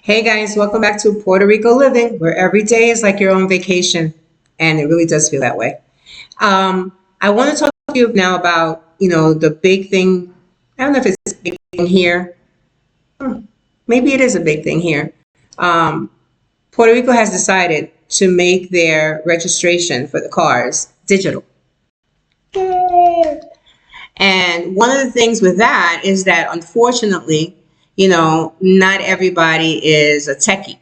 Hey guys, welcome back to Puerto Rico Living, where every day is like your own vacation, and it really does feel that way. I want to talk to you now about, the big thing. I don't know if it's a big thing here. Maybe it is a big thing here. Um, Puerto Rico has decided to make their registration for the cars digital. And one of the things with that is that unfortunately, not everybody is a techie.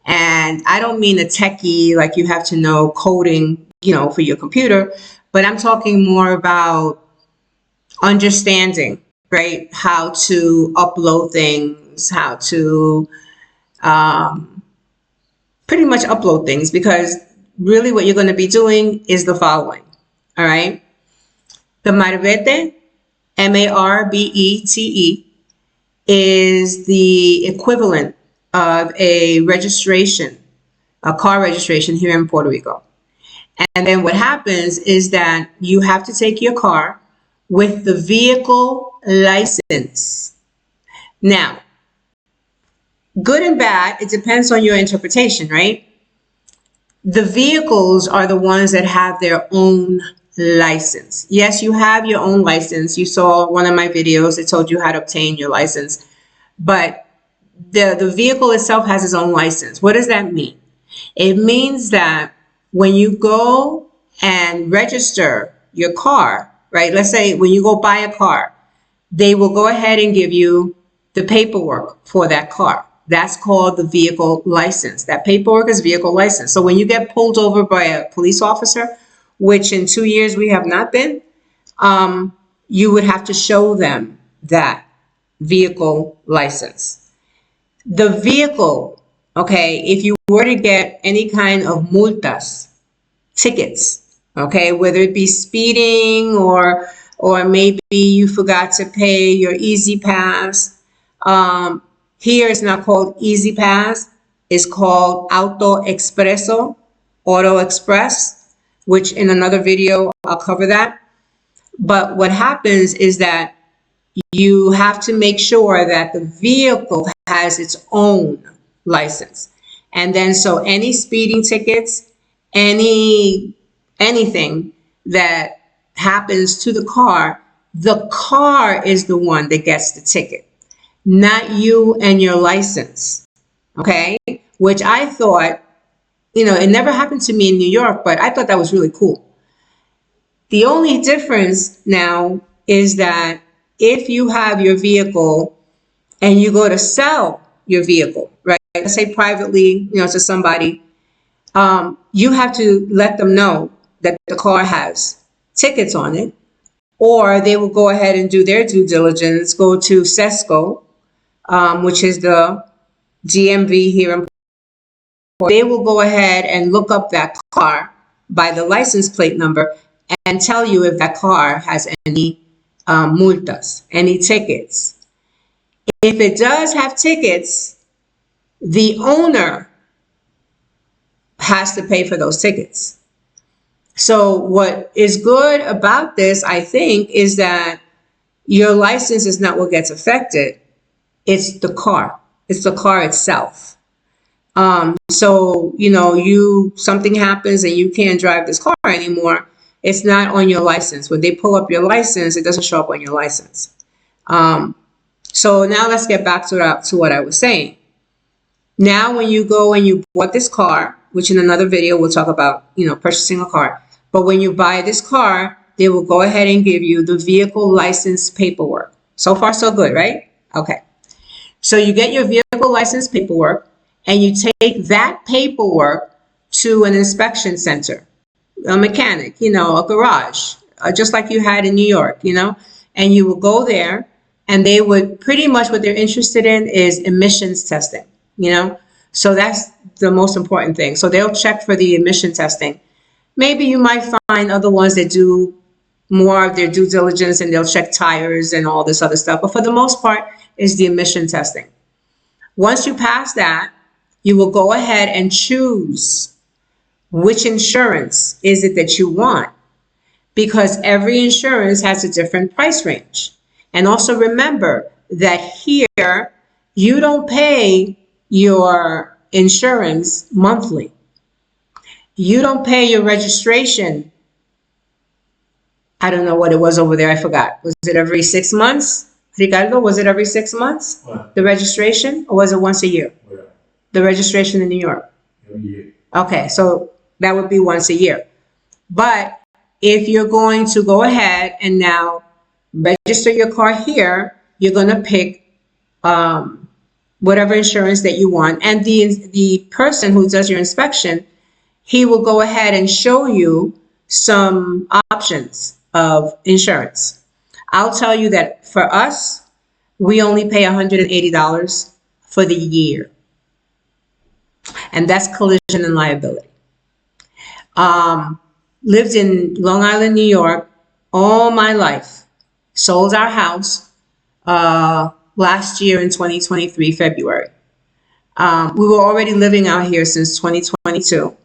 And I don't mean a techie like you have to know coding, for your computer, but I'm talking more about understanding, right? How to upload things, how to um, pretty much upload things, because really what you're going to be doing is the following. All right. The Marbete, Marbete, is the equivalent of a registration, a car registration here in Puerto Rico. And then what happens is that you have to take your car with the vehicle license. Now, good and bad, it depends on your interpretation, right? The vehicles are the ones that have their own license. Yes, you have your own license. You saw one of my videos that told you how to obtain your license, but the vehicle itself has its own license. What does that mean? It means that when you go and register your car, right? Let's say when you go buy a car, they will go ahead and give you the paperwork for that car. That's called the vehicle license. That paperwork is vehicle license. So when you get pulled over by a police officer, which in 2 years we have not been, you would have to show them that vehicle license. The vehicle, okay, if you were to get any kind of multas, tickets, okay, whether it be speeding or maybe you forgot to pay your Easy Pass. Here it's not called Easy Pass, it's called Auto Expreso, Auto Express, which in another video I'll cover that. But what happens is that you have to make sure that the vehicle has its own license. And then so any speeding tickets, anything that happens to the car is the one that gets the ticket, not you and your license. Okay? Which I thought, it never happened to me in New York, but I thought that was really cool. The only difference now is that if you have your vehicle and you go to sell your vehicle, right? Let's say privately, to somebody, you have to let them know that the car has tickets on it, or they will go ahead and do their due diligence, go to Sesco, which is the DMV here in Puerto Rico. They will go ahead and look up that car by the license plate number and tell you if that car has any multas, any tickets. If it does have tickets, the owner has to pay for those tickets. So what is good about this, I think, is that your license is not what gets affected. It's the car. It's the car itself. So, something happens and you can't drive this car anymore. It's not on your license. When they pull up your license, it doesn't show up on your license. So now let's get back to what I was saying. Now, when you go and you bought this car, which in another video we'll talk about, purchasing a car. But when you buy this car, they will go ahead and give you the vehicle license paperwork. So far, so good, right? Okay. So you get your vehicle license paperwork and you take that paperwork to an inspection center, a mechanic, a garage, just like you had in New York, and you will go there and they would pretty much what they're interested in is emissions testing, So that's the most important thing. So they'll check for the emission testing. Maybe you might find other ones that do more of their due diligence and they'll check tires and all this other stuff. But for the most part, it's the emission testing. Once you pass that, you will go ahead and choose which insurance is it that you want, because every insurance has a different price range. And also remember that here, you don't pay your insurance monthly. You don't pay your registration. I don't know what it was over there. I forgot. Was it every 6 months? Ricardo, was it every 6 months? What? The registration? Or was it once a year? Where? The registration in New York. Every year. Okay, so that would be once a year. But if you're going to go ahead and now register your car here, you're going to pick whatever insurance that you want. And the person who does your inspection, he will go ahead and show you some options of insurance. I'll tell you that for us, we only pay $180 for the year. And that's collision and liability. Lived in Long Island, New York, all my life. Sold our house last year in 2023, February. We were already living out here since 2022.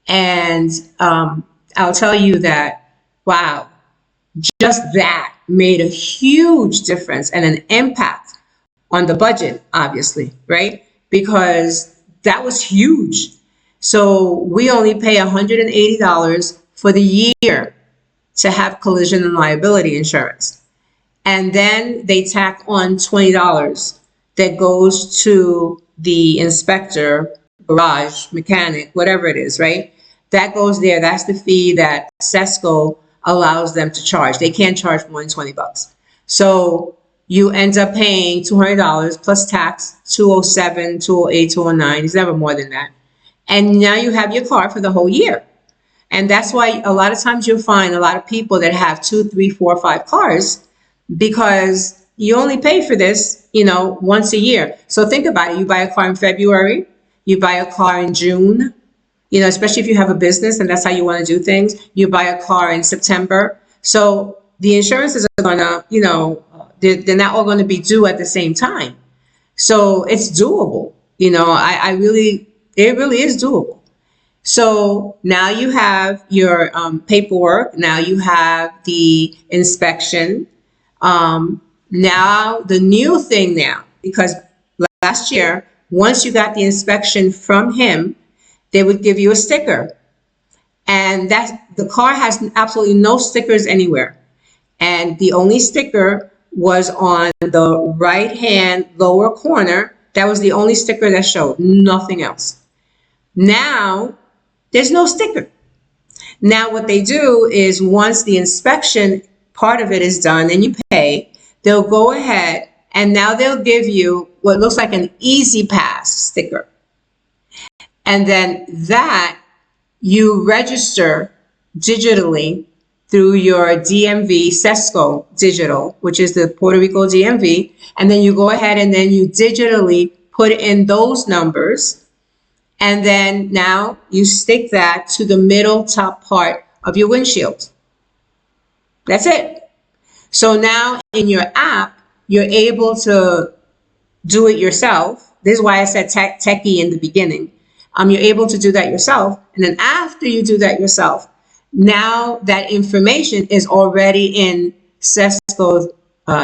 And I'll tell you that, wow, just that made a huge difference and an impact on the budget, obviously, right? Because that was huge. So we only pay $180 for the year to have collision and liability insurance. And then they tack on $20 that goes to the inspector, garage, mechanic, whatever it is, right? That goes there. That's the fee that Sesco allows them to charge. They can't charge more than $20. So you end up paying $200 plus tax, $207, $208, $209. It's never more than that. And now you have your car for the whole year. And that's why a lot of times you'll find a lot of people that have 2, 3, 4, 5 cars, because you only pay for this, once a year. So think about it. You buy a car in February, you buy a car in June, especially if you have a business and that's how you want to do things. You buy a car in September. So the insurances are going to, they're not all going to be due at the same time. So it's doable. It really is doable. So now you have your paperwork. Now you have the inspection. Now the new thing now, because last year, once you got the inspection from him, they would give you a sticker. And the car has absolutely no stickers anywhere. And the only sticker was on the right-hand lower corner. That was the only sticker that showed, nothing else. Now, there's no sticker. Now what they do is once the inspection part of it is done and you pay, they'll go ahead and now they'll give you what looks like an Easy Pass sticker. And then that you register digitally through your DMV Sesco digital, which is the Puerto Rico DMV. And then you go ahead and then you digitally put in those numbers. And then now you stick that to the middle top part of your windshield. That's it. So now in your app, you're able to do it yourself. This is why I said techie in the beginning. You're able to do that yourself. And then after you do that yourself, now that information is already in Sesco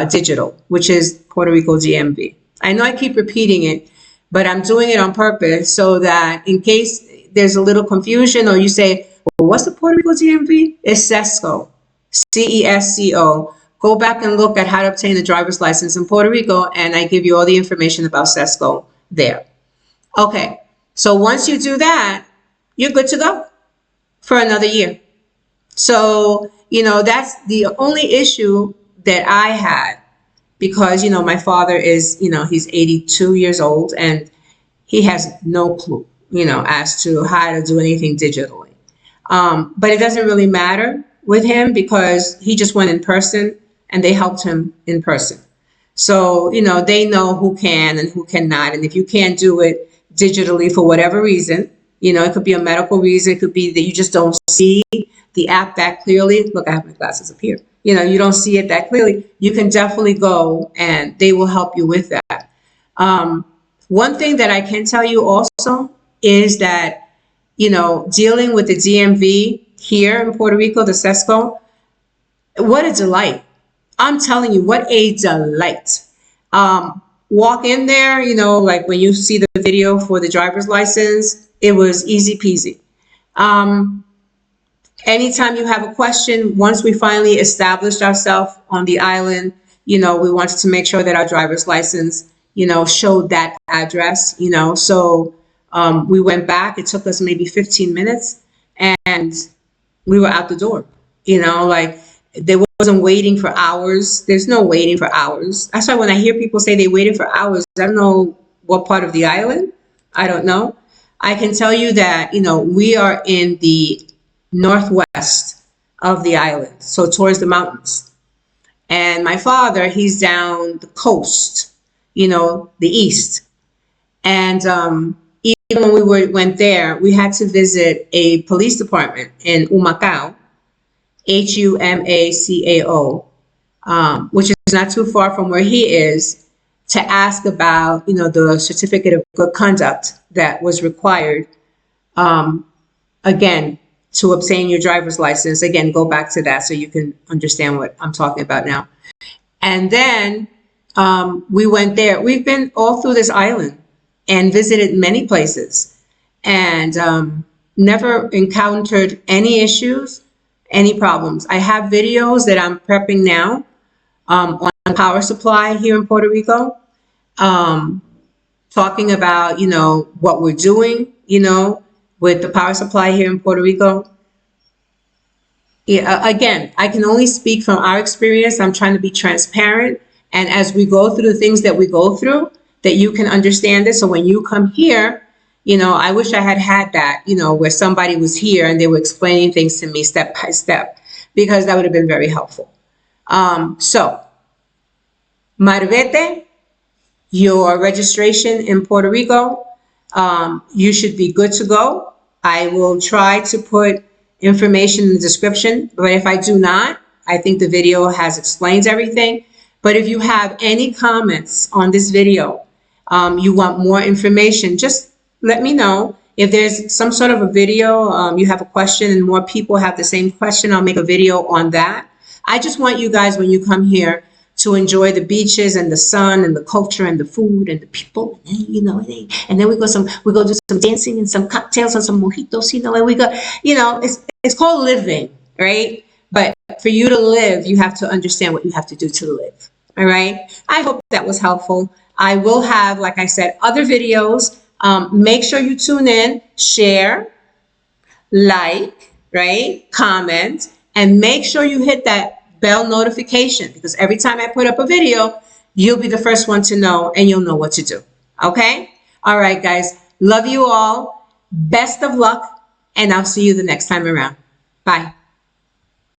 digital, which is Puerto Rico DMV. I know I keep repeating it, but I'm doing it on purpose so that in case there's a little confusion or you say, well, what's the Puerto Rico DMV? It's Sesco, CESCO. Go back and look at how to obtain a driver's license in Puerto Rico, and I give you all the information about Sesco there. Okay, so once you do that, you're good to go for another year. So, that's the only issue that I had because, my father is, he's 82 years old and he has no clue, as to how to do anything digitally. But it doesn't really matter with him because he just went in person and they helped him in person. So, they know who can and who cannot. And if you can't do it digitally for whatever reason, it could be a medical reason. It could be that you just don't see the app that clearly. Look, I have my glasses up here. You don't see it that clearly. You can definitely go and they will help you with that. One thing that I can tell you also is that, dealing with the DMV here in Puerto Rico, the Sesco, what a delight. I'm telling you, what a delight. walk in there, you know, like when you see the video for the driver's license, it was easy peasy. Anytime you have a question, once we finally established ourselves on the island, you know, we wanted to make sure that our driver's license, you know, showed that address, you know. So we went back. It took us maybe 15 minutes and we were out the door, you know, like there wasn't waiting for hours. There's no waiting for hours. That's why when I hear people say they waited for hours, I don't know what part of the island. I don't know. I can tell you that, you know, we are in the northwest of the island, so towards the mountains. And my father, he's down the coast, you know, the east. And even when went there, we had to visit a police department in Humacao, Humacao, which is not too far from where he is, to ask about, you know, the certificate of good conduct that was required. Again, to obtain your driver's license. Again, go back to that so you can understand what I'm talking about now. And then we went there. We've been all through this island and visited many places and never encountered any issues, any problems. I have videos that I'm prepping now on power supply here in Puerto Rico, talking about, you know, what we're doing, you know, with the power supply here in Puerto Rico. Yeah, again, I can only speak from our experience. I'm trying to be transparent. And as we go through the things that we go through, that you can understand it. So when you come here, you know, I wish I had had that, you know, where somebody was here and they were explaining things to me step by step, because that would have been very helpful. So, Marbete, your registration in Puerto Rico, you should be good to go. I will try to put information in the description, but if I do not, I think the video has explained everything. But if you have any comments on this video, you want more information, just let me know. If there's some sort of a video, you have a question and more people have the same question, I'll make a video on that. I just want you guys, when you come here, to enjoy the beaches and the sun and the culture and the food and the people, you know, and then we go do some dancing and some cocktails and some mojitos, you know, and we go, you know, it's called living, right? But for you to live, you have to understand what you have to do to live. All right. I hope that was helpful. I will have, like I said, other videos. Make sure you tune in, share, like, right? Comment, and make sure you hit that bell notification, because every time I put up a video, you'll be the first one to know and you'll know what to do. Okay? All right, guys. Love you all. Best of luck, and I'll see you the next time around. Bye.